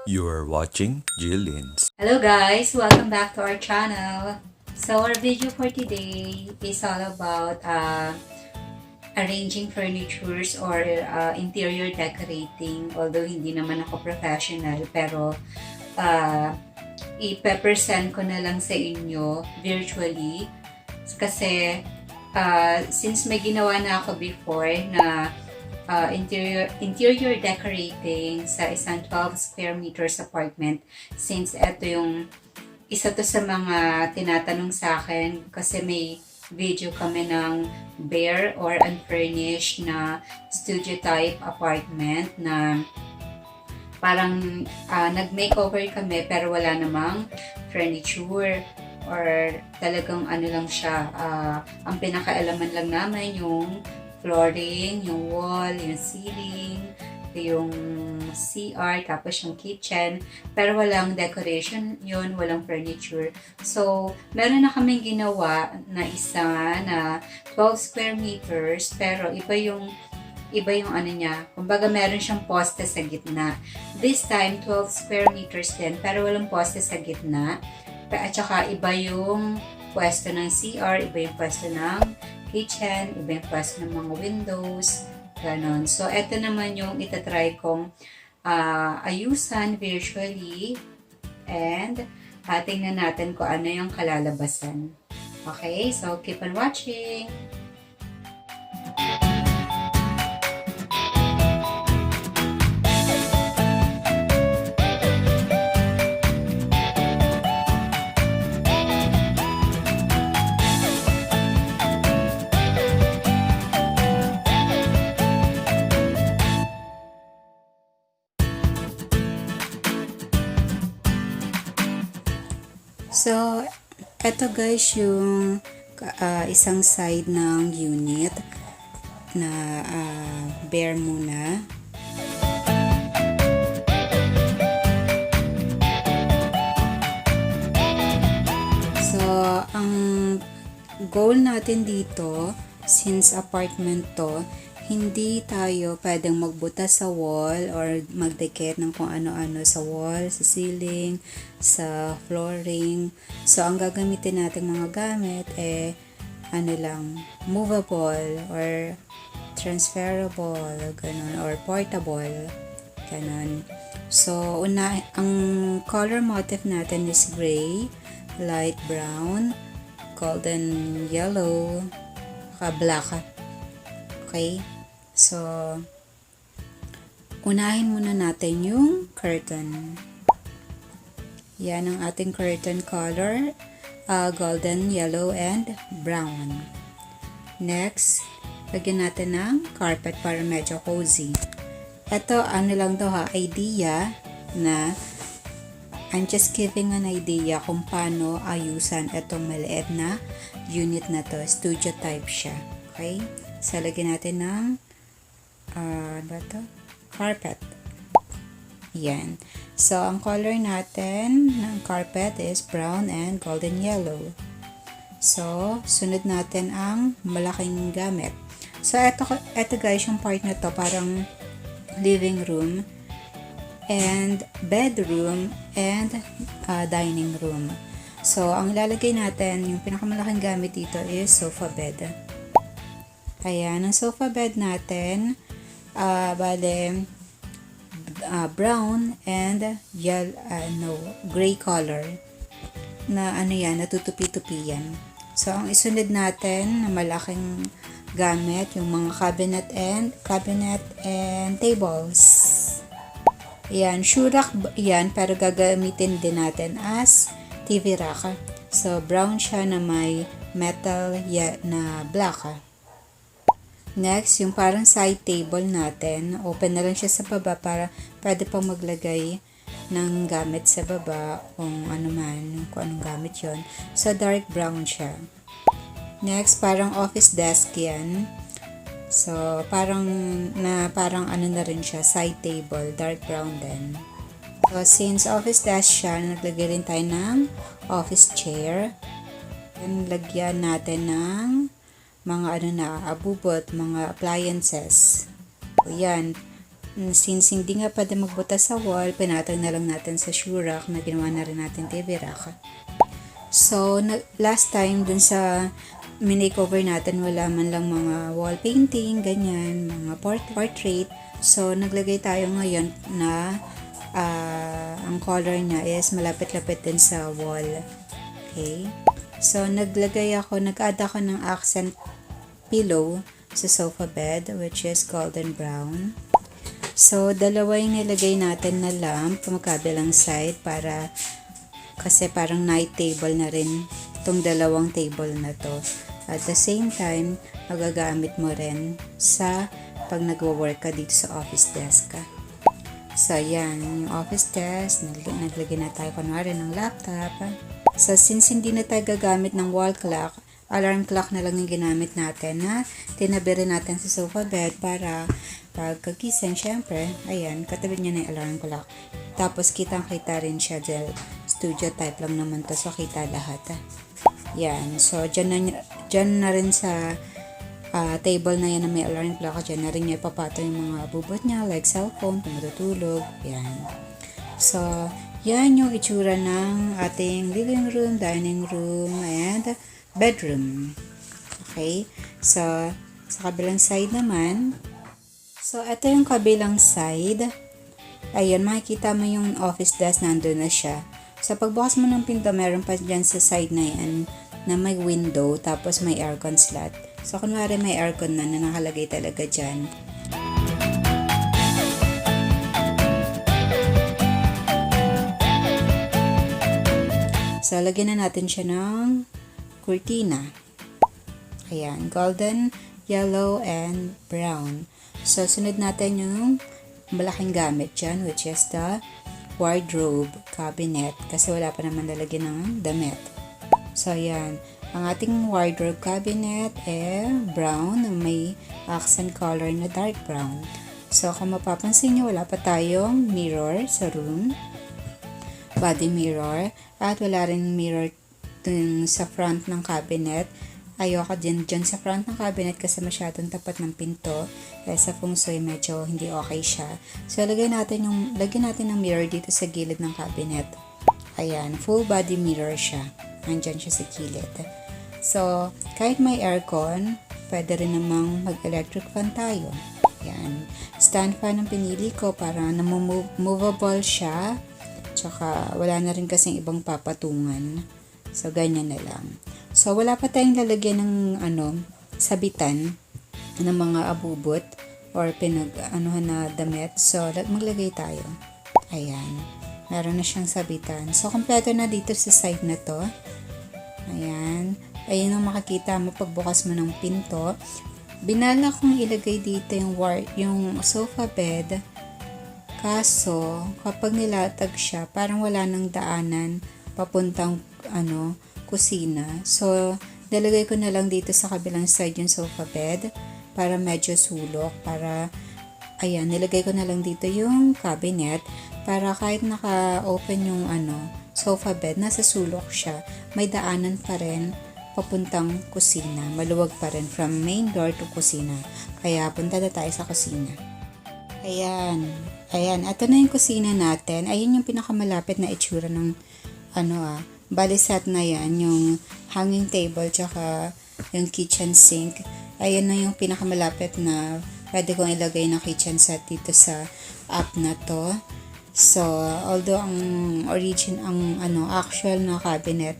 You are watching Jillian's. Hello guys! Welcome back to our channel. So our video for today is all about arranging furnitures or interior decorating. Although hindi naman ako professional, pero ipe-present ko na lang sa inyo virtually. Kasi since may ginawa na ako before na interior decorating sa isang 12 square meters apartment, since ito yung isa to sa mga tinatanong sa akin kasi may video kami ng bare or unfurnished na studio type apartment na parang nag-makeover kami pero wala namang furniture or talagang ano lang siya, ang pinakaalaman lang namin yung flooring, yung wall, yung ceiling, yung CR, tapos yung kitchen, pero walang decoration yun, walang furniture. So, meron na kaming ginawa na isa na 12 square meters, pero iba yung ano niya. Kumbaga, meron siyang poste sa gitna. This time, 12 square meters din, pero walang poste sa gitna. At saka, iba yung pwesto ng CR, iba yung pwesto ng kitchen, iba yung pwesto ng mga windows, ganon. So, eto naman yung itatry kong ayusan virtually and tingnan natin kung ano yung kalalabasan. Okay, so keep on watching! So, eto guys yung isang side ng unit na bare muna. So, ang goal natin dito, since apartment to, hindi tayo pwedeng magbutas sa wall or magdikit ng kung ano-ano sa wall, sa ceiling, sa flooring. So, ang gagamitin natin mga gamit ano lang, movable or transferable, ganun, or portable, ganun. So, ang color motif natin is gray, light brown, golden yellow, black. Okay? So, unahin muna natin yung curtain. Yan ang ating curtain color, golden, yellow, and brown. Next, lagyan natin ng carpet para medyo cozy. Ito, ano lang to idea na I'm just giving an idea kung paano ayusan itong maliit na unit na to. Studio type siya. Okay? So, lagyan natin ng carpet. Yan. So, ang color natin ng carpet is brown and golden yellow. So, sunod natin ang malaking gamit. So, eto guys, yung part na to, parang living room and bedroom and dining room. So, ang ilalagay natin, yung pinakamalaking gamit dito is sofa bed. Ayan, ang sofa bed natin, brown and gray color na natutupi-tupi yan. So, ang isunod natin na malaking gamit, yung mga cabinet and tables. Ayan, shoe rack yan, pero gagamitin din natin as TV rack. So, brown siya na may metal na black. Next, yung parang side table natin, open na lang siya sa baba para pwede pang maglagay ng gamit sa baba kung ano man, kung anong gamit yon. So, dark brown siya. Next, parang office desk yan. So, parang ano na rin siya, side table, dark brown din. So, since office desk siya, naglagay rin tayo ng office chair. Then, lagyan natin ng mga abubot, mga appliances. So, yan. Since hindi nga pwede magbutas sa wall, pinatag na lang natin sa shoe rack na ginawa na rin natin TV rack. So, last time dun sa makeover natin, wala man lang mga wall painting, ganyan, mga portrait. So, naglagay tayo ngayon na ang color niya is malapit-lapit din sa wall. Okay? So, nag-add ako ng accent pillow sa sofa bed, which is golden brown. So, dalawa yung nilagay natin na lamp, magkabilang side, kasi parang night table na rin itong dalawang table na to. At the same time, magagamit mo rin sa pag nagwo-work ka dito sa office desk ka. So, yan, yung office desk, naglagay na tayo kunwari ng laptop. So, since hindi na tayo gagamit ng wall clock, alarm clock na lang yung ginamit natin na tinabi rin natin sa sofa bed para pagkagising, syempre, ayan, katabi niya na yung alarm clock. Tapos, kitang-kita rin siya dahil studio type lang naman to, so kita lahat. Yan, so, dyan na rin sa table na yan na may alarm clock, dyan na rin niya ipapato yung mga bubot niya, like cellphone, kung matutulog, yan. So, yan yung itsura ng ating living room, dining room, and bedroom. Okay? So, sa kabilang side naman, so, ito yung kabilang side. Ayun, makikita mo yung office desk, nandun na siya. So, pagbukas mo ng pinto, meron pa dyan sa side na yan, na may window, tapos may aircon slot. So, kunwari may aircon na nakalagay talaga dyan. So, lagyan na natin siya ng kurtina. Ayan, golden, yellow, and brown. So, sunod natin yung malaking gamit dyan, which is the wardrobe cabinet. Kasi wala pa naman lalagyan ng damit. So, ayan. Ang ating wardrobe cabinet brown, may accent color na dark brown. So, kung mapapansin nyo, wala pa tayong mirror sa room. Body mirror. At wala rin mirror dun sa front ng cabinet. Ayoko dyan sa front ng cabinet kasi masyadong tapat ng pinto. Kaya sa feng shui medyo hindi okay siya. So, lagyan natin ng mirror dito sa gilid ng cabinet. Ayan, full body mirror siya. Nandyan siya sa gilid. So, kahit may aircon, pwede rin namang mag-electric fan tayo. Ayan. Stand fan ang pinili ko para movable siya. Tsaka, wala na rin kasing ibang papatungan. So, ganyan na lang. So, wala pa tayong lalagyan ng, sabitan ng mga abubot or na damit. So, maglagay tayo. Ayan. Meron na siyang sabitan. So, kompleto na dito sa side na to. Ayan. Ayun ang makikita mo pagbukas mo ng pinto. Binala kong ilagay dito yung sofa bed. Kaso, kapag nilatag siya, parang wala nang daanan papuntang kusina. So, nilagay ko na lang dito sa kabilang side yung sofa bed para medyo sulok. Ayan, nilagay ko na lang dito yung cabinet para kahit naka-open yung sofa bed, nasa sulok siya. May daanan pa rin papuntang kusina. Maluwag pa rin from main door to kusina. Kaya, punta na tayo sa kusina. Ayan. Ayan, ito na yung kusina natin. Ayun yung pinakamalapit na itsura ng bali set na yan, yung hanging table tsaka yung kitchen sink. Ayun na yung pinakamalapit na pwede kong ilagay na kitchen set dito sa app na to. So, although ang actual na cabinet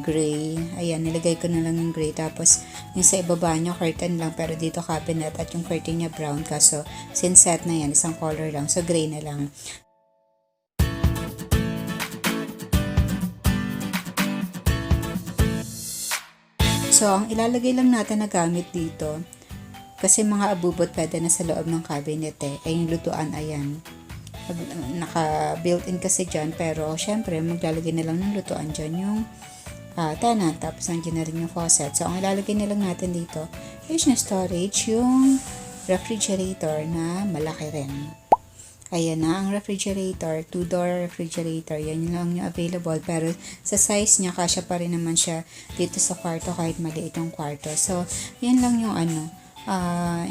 gray. Ayan, nilagay ko na lang yung gray. Tapos, yung sa ibaba niya, curtain lang. Pero dito cabinet at yung curtain niya brown. Kaso, since set na yan, isang color lang. So, gray na lang. So, ang ilalagay lang natin na gamit dito, kasi mga abubot pwede na sa loob ng cabinet ay yung lutuan, ayan. Naka-built-in kasi dyan, pero syempre, maglalagay na lang ng lutuan dyan yung tenant, tapos nandiyan na rin yung faucet. So, ang ilalagay na lang natin dito is yung storage, yung refrigerator na malaki rin. Ayan na, ang refrigerator, 2-door refrigerator, yan lang yung available. Pero sa size niya, kasya pa rin naman siya dito sa kwarto kahit maliit yung kwarto. So, yan lang yung ah,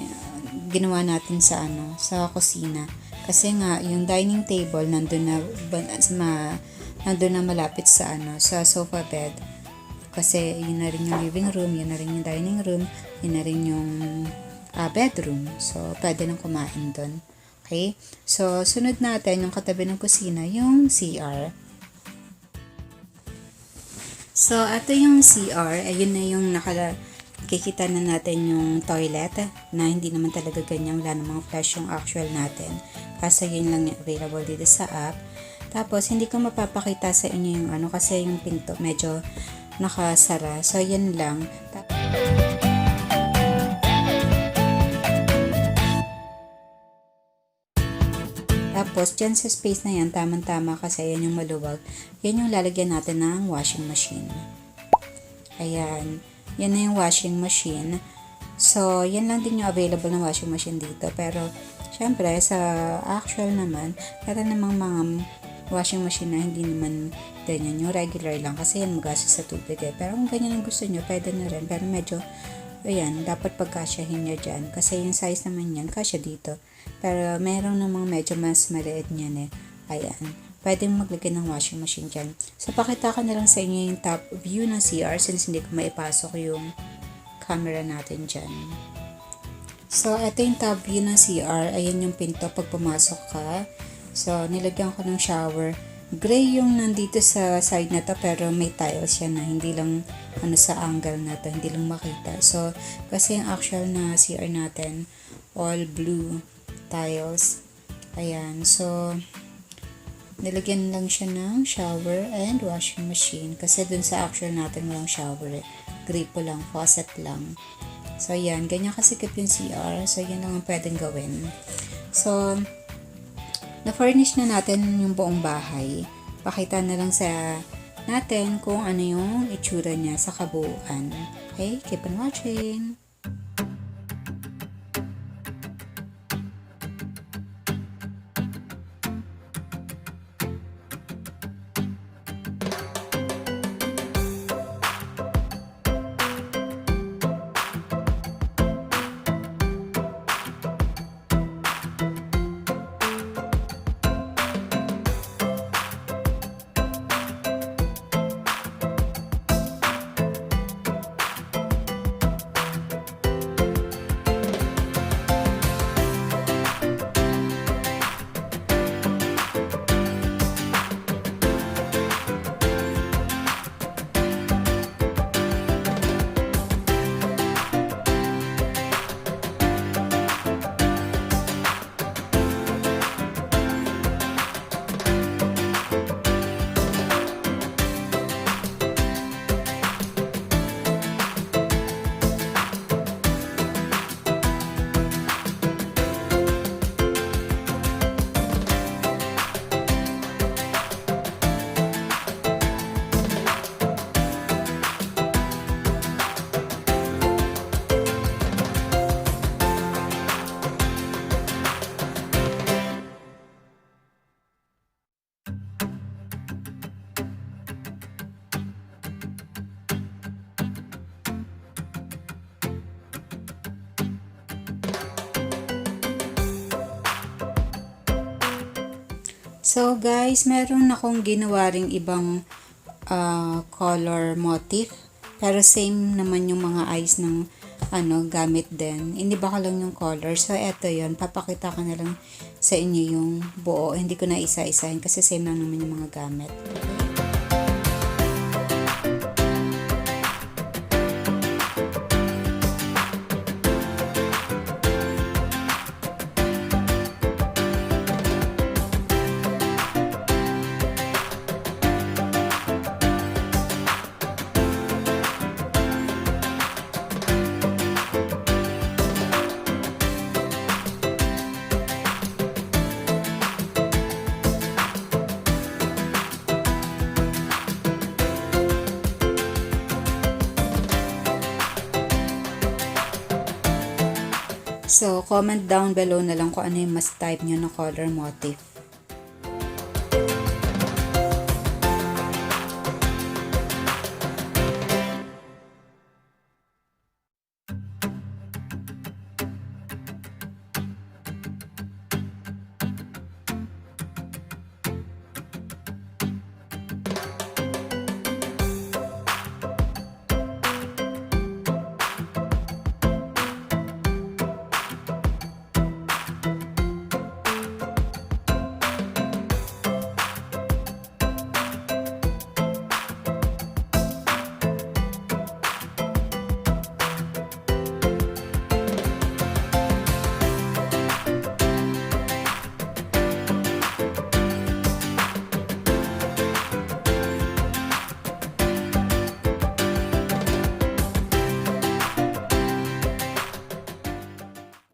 ginawa natin sa sa kusina. Kasi nga yung dining table nandun na malapit sa sa sofa bed. Kasi yun na rin yung living room, yun na rin yung dining room, yun na rin yung bedroom. So pwede nang kumain doon. Okay? So sunod natin yung katabi ng kusina, yung CR. So, ito yung CR. Ayun na yung kikita na natin yung toilet na hindi naman talaga ganyan. Wala namang flush yung actual natin. Kasi yun lang yung available dito sa app. Tapos, hindi ko mapapakita sa inyo yung kasi yung pinto medyo nakasara. So, yun lang. Tapos, dyan sa space na yan, tamang-tama kasi yan yung maluwag. Yan yung lalagyan natin ng washing machine. Ayan. Yan na yung washing machine. So, yan lang din yung available na washing machine dito. Pero, syempre, sa actual naman, meron namang mga washing machine na hindi naman ganyan. Yung regular lang kasi yan magastos sa tubig eh. Pero kung ganyan ang gusto nyo, pwede na rin. Pero medyo, ayan, dapat pagkasyahin nyo dyan. Kasi yung size naman yan, kasya dito. Pero meron namang medyo mas maliit niyan eh. Ayan. Pwedeng maglagay ng washing machine dyan. So, pakita ko na lang sa inyo yung top view ng CR since hindi ko maipasok yung camera natin dyan. So, ito yung top view ng CR. Ayan yung pinto pag pumasok ka. So, nilagyan ko ng shower. Gray yung nandito sa side na to pero may tiles yan na hindi lang sa angle na to, hindi lang makita. So, kasi yung actual na CR natin, all blue tiles. Ayan. So, nilagyan lang siya ng shower and washing machine. Kasi dun sa actual natin walang shower eh. Gripo lang, faucet lang. So, ayan. Ganyan kasikip yung CR. So, yan lang ang pwedeng gawin. So, na-furnish na natin yung buong bahay. Pakita na lang sa natin kung ano yung itsura niya sa kabuuan. Okay? Keep on watching! So guys, meron akong ginawa ring ibang color motif. Pero same naman yung mga eyes ng gamit din. Iniba ko lang yung color. So eto yun, papakita ko na lang sa inyo yung buo. Hindi ko na isa-isahin kasi same lang naman yung mga gamit. So, comment down below na lang kung ano yung mas type nyo na color motif.